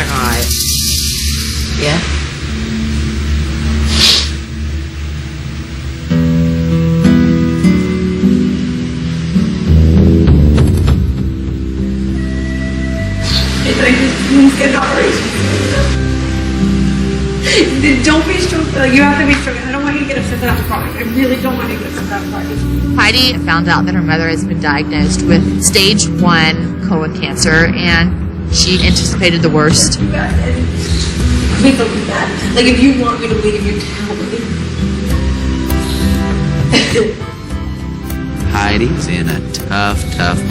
hot. Yeah? Get an operation. Don't be strong. Like, you have to be strong. I don't want you to get upset that I'm crying. I really don't want you to get upset that I'm crying. Heidi found out that her mother has been diagnosed with stage 1 colon cancer, and she anticipated the worst. You guys, please don't do that. Like, if you want me to leave, you tell me. Heidi's in a tough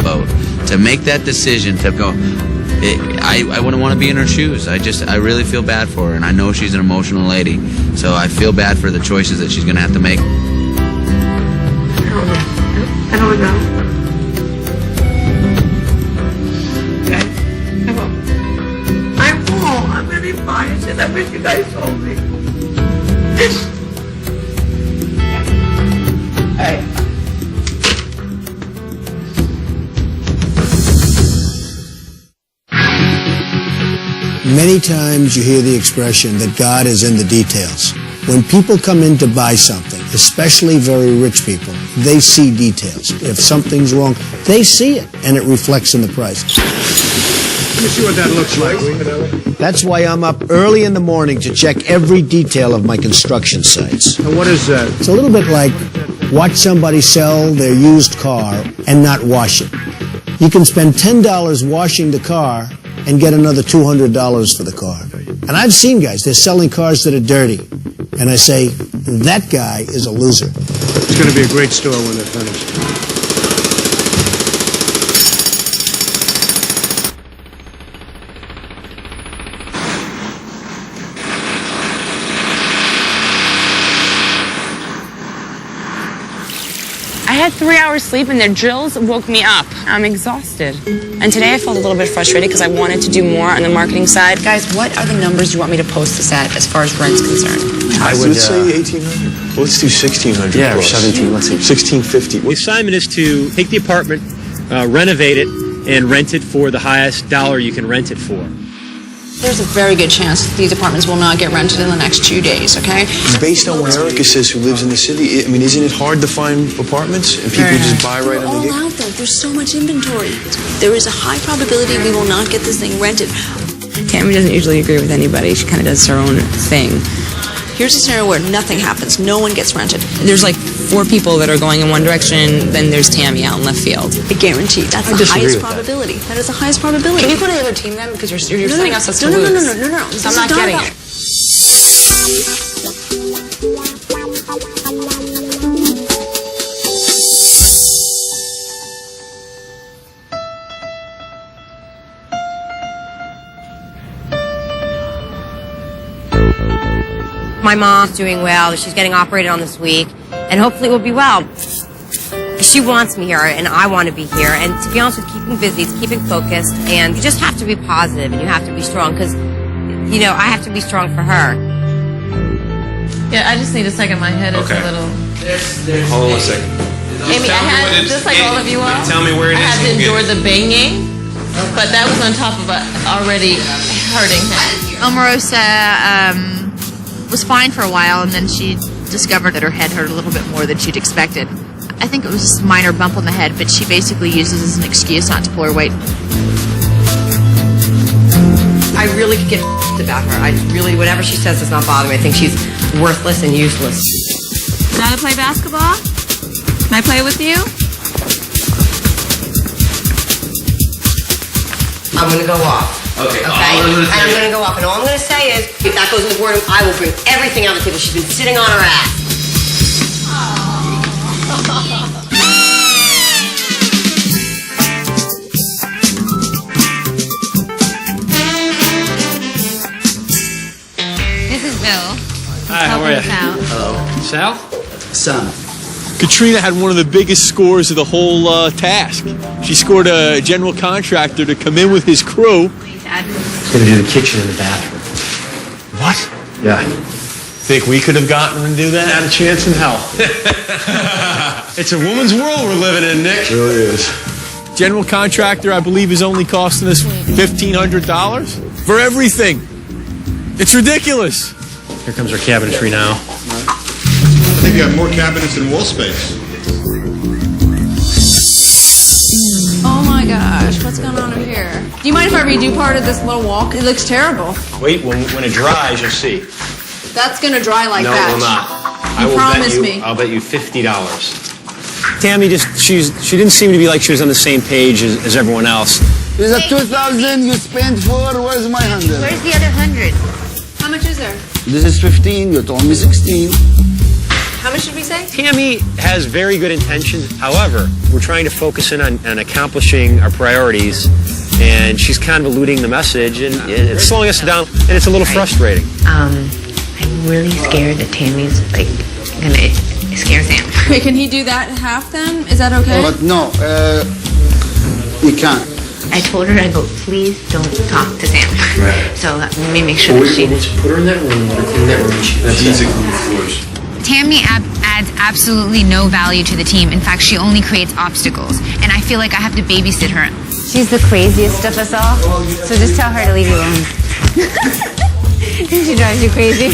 boat. To make that decision to go, I wouldn't want to be in her shoes. I really feel bad for her, and I know she's an emotional lady, so I feel bad for the choices that she's going to have to make. I don't know. Okay. I won't. I'm going to be fine. It's just I wish you guys told me. Alright. Many times you hear the expression that God is in the details. When people come in to buy something, especially very rich people, they see details. If something's wrong, they see it, and it reflects in the price. Let me see what that looks like. That's why I'm up early in the morning to check every detail of my construction sites. Now, what is that? It's a little bit like watch somebody sell their used car and not wash it. You can spend $10 washing the car and get another $200 for the car. And I've seen guys, they're selling cars that are dirty. And I say, that guy is a loser. It's going to be a great store when they're finished. I had 3 hours sleep and their drills woke me up. I'm exhausted. And today I felt a little bit frustrated because I wanted to do more on the marketing side. Guys, what are the numbers you want me to post this at as far as rent's concerned? I would say 1,800. Well, let's do 1,600. Yeah, or plus. 17, let's see. 1,650. The assignment is to take the apartment, renovate it, and rent it for the highest dollar you can rent it for. There's a very good chance these apartments will not get rented in the next 2 days, okay? Based on what Erica says, who lives in the city, I mean, isn't it hard to find apartments? And people just buy right on the gig? All out there. There's so much inventory. There is a high probability we will not get this thing rented. Tammy doesn't usually agree with anybody. She kind of does her own thing. Here's a scenario where nothing happens. No one gets rented. There's like 4 people that are going in one direction, then there's Tammy out in left field. I guarantee. That's the highest probability. That is the highest probability. Can you put another team then? Because you're setting us up to no, lose. No. So I'm not getting it. My mom's doing well. She's getting operated on this week, and hopefully it will be well. She wants me here, and I want to be here. And to be honest with keeping busy, it's keeping focused, and you just have to be positive, and you have to be strong, because, you know, I have to be strong for her. Yeah, I just need a second. My head is a little... Hold on a second. Amy, I had, just like all of you all, tell me where it is. I had to endure the banging, but that was on top of already hurting him. Omarosa was fine for a while, and then she discovered that her head hurt a little bit more than she'd expected. I think it was just a minor bump on the head, but she basically uses it as an excuse not to pull her weight. I really could get about her. I really, whatever she says does not bother me. I think she's worthless and useless. Know how to play basketball? Can I play with you? I'm going to go off. Okay. And I'm going to go off. And all I'm going to say is, if that goes in the boardroom, I will bring everything on the table. She's been sitting on her ass. This is Bill. Hi, how are you? Hello. Sal? Son. Katrina had one of the biggest scores of the whole task. She scored a general contractor to come in with his crew. He's going to do the kitchen and the bathroom. What? Yeah. Think we could have gotten to do that? Not a chance in hell. It's a woman's world we're living in, Nick. It really is. General contractor, I believe, is only costing us $1,500 for everything. It's ridiculous. Here comes our cabinetry now. I think you have more cabinets than wall space. Oh my gosh, what's going on over here? Do you mind if I redo part of this little walk? It looks terrible. Wait, when it dries, you'll see. That's gonna dry like No, that. it will not. Promise me. I'll bet you $50. Tammy she didn't seem to be like she was on the same page as everyone else. There's a 2,000 you spent for, where's my 100? Where's the other 100? How much is there? This is 15, you told me 16. How much did we say? Tammy has very good intentions. However, we're trying to focus in on accomplishing our priorities, and she's kind of eluding the message, and it's slowing us down, and it's a little frustrating. I'm really scared that Tammy's like gonna scare Sam. Wait, can he do that in half then? Is that okay? But no, we can't. I told her, I go, please don't talk to Sam. Right. So let me make sure that she... Put her in that room, let her clean that room. Needs to clean the floors. Tammy adds absolutely no value to the team. In fact, she only creates obstacles. And I feel like I have to babysit her. She's the craziest of us all, so just tell her to leave you alone. She drives you crazy.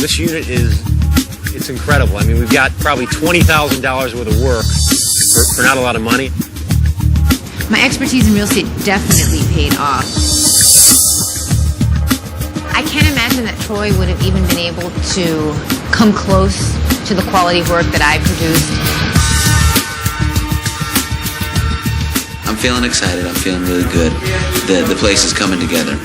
This unit it's incredible. I mean, we've got probably $20,000 worth of work for not a lot of money. My expertise in real estate definitely paid off. I can't imagine that Troy would have even been able to come close to the quality of work that I produced. I'm feeling excited. I'm feeling really good. The place is coming together.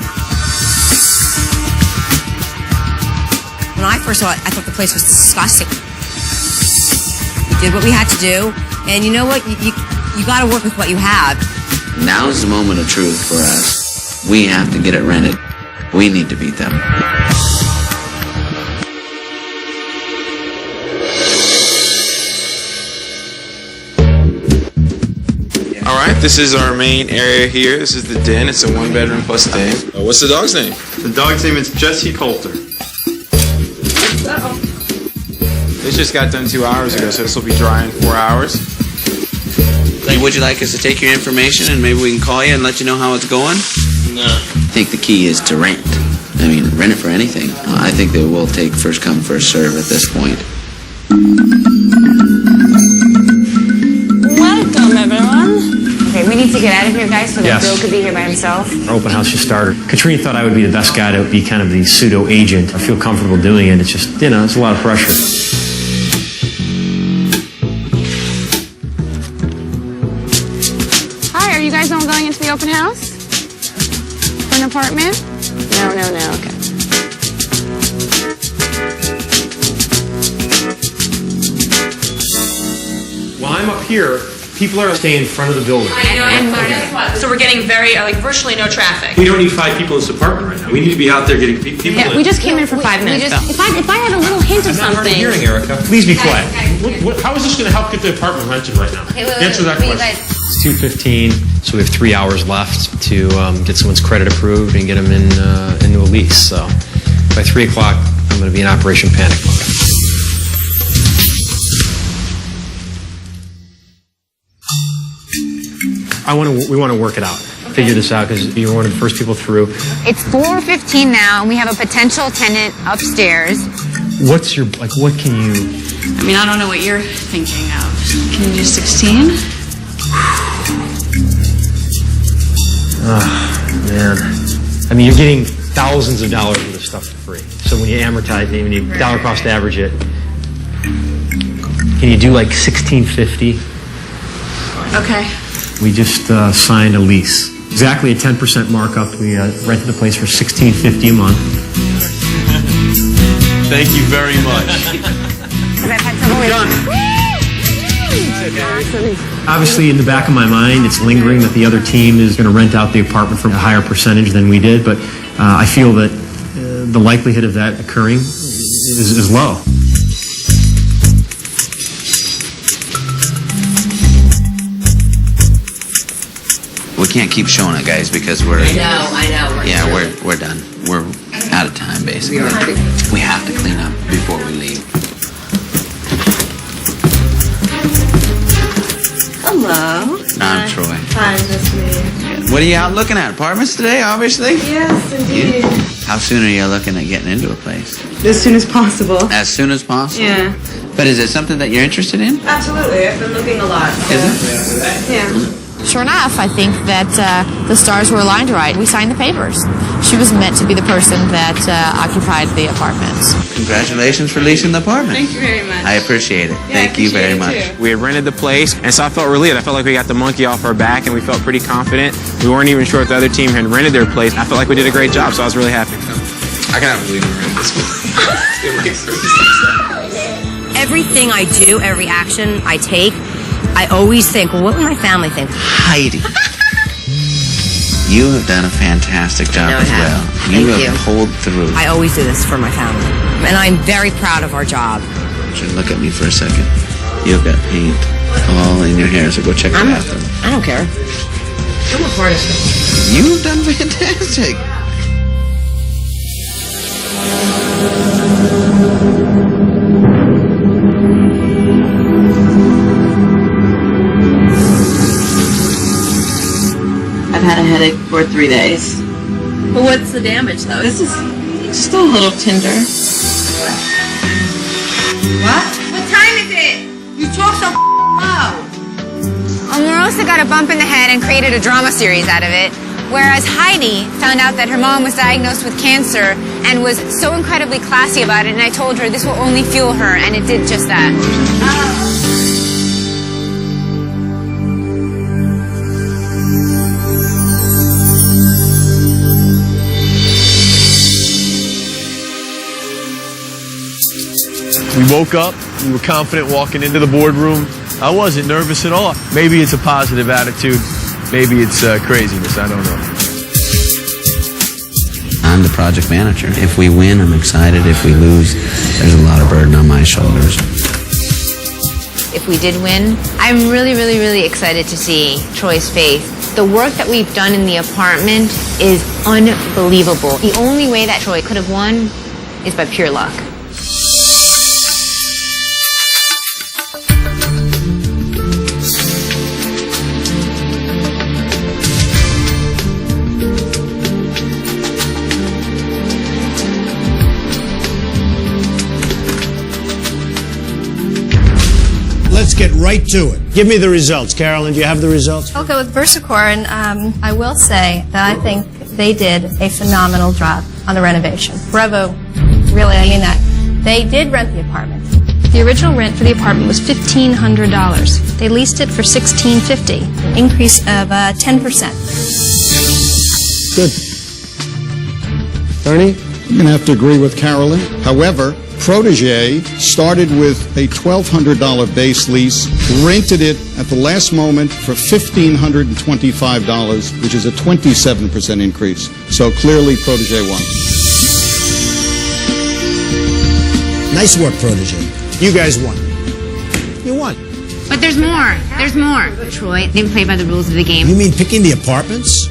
When I first saw it, I thought the place was disgusting. We did what we had to do, and you know what? You got to work with what you have. Now is the moment of truth for us. We have to get it rented. We need to beat them. All right, this is our main area here. This is the den. It's a 1-bedroom plus den. What's the dog's name? The dog's name is Jesse Coulter. This just got done 2 hours ago, so this will be dry in 4 hours. Would you like us to take your information and maybe we can call you and let you know how it's going? No. I think the key is to rent. I mean, rent it for anything. I think that we'll take first come, first serve at this point. Welcome, everyone. Okay, we need to get out of here, guys, so that Yes. Bill could be here by himself. Our open house just started. Katrina thought I would be the best guy to be kind of the pseudo agent. I feel comfortable doing it. It's just, it's a lot of pressure. Hi, are you guys all going into the open house? For an apartment? No, okay. While I'm up here, people are staying in front of the building. So we're getting virtually no traffic. We don't need 5 people in this apartment right now. We need to be out there getting people in. We just came in for 5 minutes. If I had a little hint of I'm not hard of something. hearing, Erica. Please be quiet. How is this going to help get the apartment rented right now? Answer that question. It's 2:15, so we have 3 hours left to get someone's credit approved and get them into a lease. So by 3 o'clock, I'm going to be in Operation Panic Mode. We want to work it out. Figure this out because you're one of the first people through. It's 4:15 now, and we have a potential tenant upstairs. What's your, what can you... I mean, I don't know what you're thinking of. Can you do 16? Oh, man. I mean, you're getting thousands of dollars worth of stuff for free. So when you amortize it, when you dollar cost average it, can you do like $1,650? Okay. We just signed a lease. Exactly a 10% markup. We rented the place for $1,650 a month. Thank you very much. Obviously, in the back of my mind, it's lingering that the other team is going to rent out the apartment for a higher percentage than we did, but I feel that the likelihood of that occurring is low. can't keep showing it, guys, because we're... I know. Yeah, we're done. We're out of time, basically. We have to clean up before we leave. Hello. I'm Troy. Hi, nice to meet you. What are you out looking at? Apartments today, obviously? Yes, indeed. How soon are you looking at getting into a place? As soon as possible. As soon as possible? Yeah. But is it something that you're interested in? Absolutely. I've been looking a lot. So. Is it? Yeah. Sure enough, I think that the stars were aligned right. We signed the papers. She was meant to be the person that occupied the apartments. Congratulations for leasing the apartment. Thank you very much. I appreciate it. Yeah, Thank you very much. We had rented the place, and so I felt relieved. I felt like we got the monkey off our back, and we felt pretty confident. We weren't even sure if the other team had rented their place. I felt like we did a great job, so I was really happy. I cannot believe we rented this place. Everything I do, every action I take, I always think, well, what would my family think? Heidi, you have done a fantastic job as well. You have pulled through. I always do this for my family. And I'm very proud of our job. Just look at me for a second. You've got paint all in your hair, so go check the bathroom. I don't care. I'm a part of it. You've done fantastic. I've had a headache for 3 days. But what's the damage, though? This is just a little tender. What? What time is it? You talk so low. Omarosa got a bump in the head and created a drama series out of it, whereas Heidi found out that her mom was diagnosed with cancer and was so incredibly classy about it, and I told her this will only fuel her, and it did just that. We woke up, we were confident walking into the boardroom. I wasn't nervous at all. Maybe it's a positive attitude, maybe it's craziness, I don't know. I'm the project manager. If we win, I'm excited. If we lose, there's a lot of burden on my shoulders. If we did win, I'm really, really, really excited to see Troy's face. The work that we've done in the apartment is unbelievable. The only way that Troy could have won is by pure luck. Let's get right to it. Give me the results. Carolyn, do you have the results? I'll go with VersaCore, and I will say that I think they did a phenomenal job on the renovation. Bravo, really, I mean that. They did rent the apartment. The original rent for the apartment was $1,500. They leased it for $1,650, an increase of 10%. Good. Ernie? I'm going to have to agree with Carolyn. However, Protégé started with a $1,200 base lease, rented it at the last moment for $1,525, which is a 27% increase. So clearly, Protégé won. Nice work, Protégé. You guys won. You won. But there's more. There's more. Troy didn't play by the rules of the game. You mean picking the apartments?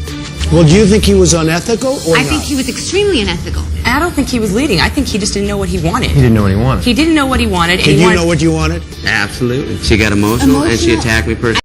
Well, do you think he was unethical or I not? think he was extremely unethical. I don't think he was leading. I think he just didn't know what he wanted. He didn't know what he wanted. He didn't know what he wanted. Did you know what you wanted? Absolutely. She got emotional and she attacked me personally.